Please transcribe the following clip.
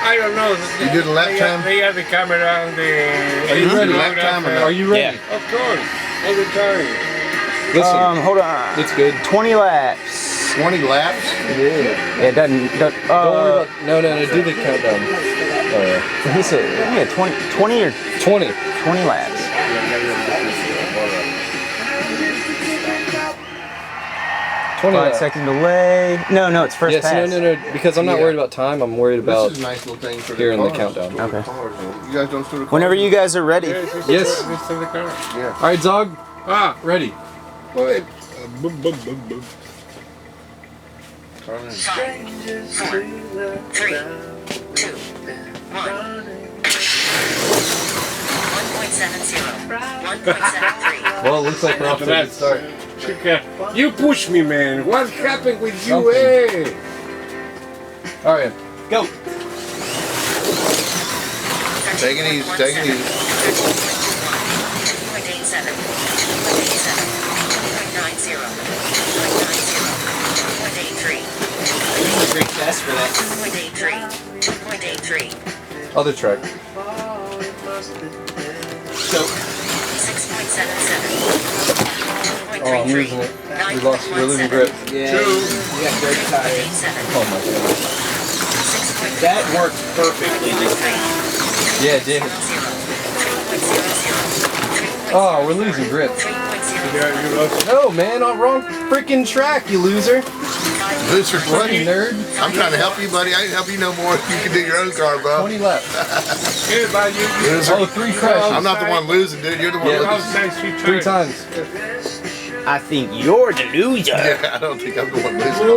I don't know. You did a lap time? They have the camera and the... Are you ready? Lap time or not? Are you ready? Yeah. Of course. All the time. Listen. Hold on. It's good. 20 laps. 20 laps? Yeah. It doesn't. Don't worry about. No, do the countdown. He said, yeah, 20 or 20. 20 laps. 20 5-second delay. No, it's first pass. No, because I'm not worried about time. I'm worried about This is a nice little thing for hearing the cars. countdown. Okay. You guys don't store the Whenever you guys are ready. Yes. This is the car. Yeah. All right, Zog. Ready. Wait. Boom, boom, boom, boom. 5, 4, 3, 2, 1. 1.70. 1.73. Well, it looks like we're off to a good start. You push me, man. What happened with you, Something. eh? All right, go. Take it easy, take it easy. 2.87. 2.90. 2.83. Great test for that. 2.83. Other track. So, 6.77. Oh, I'm losing it. We're losing grip. yeah, you got great tires. Oh my god. That worked perfectly this time. Yeah, it did. Oh, we're losing grip. No, man, on wrong freaking track, you loser. Loser, Fucking buddy. nerd. I'm trying to help you, buddy. I can help you no more. You can do your own car, bro. 20 laps. Goodbye, you. Loser. Oh, 3 crashes. I'm not the one losing, dude. You're the one Yeah. losing. 3 times. I think you're the loser. Yeah, I don't think I'm the one losing.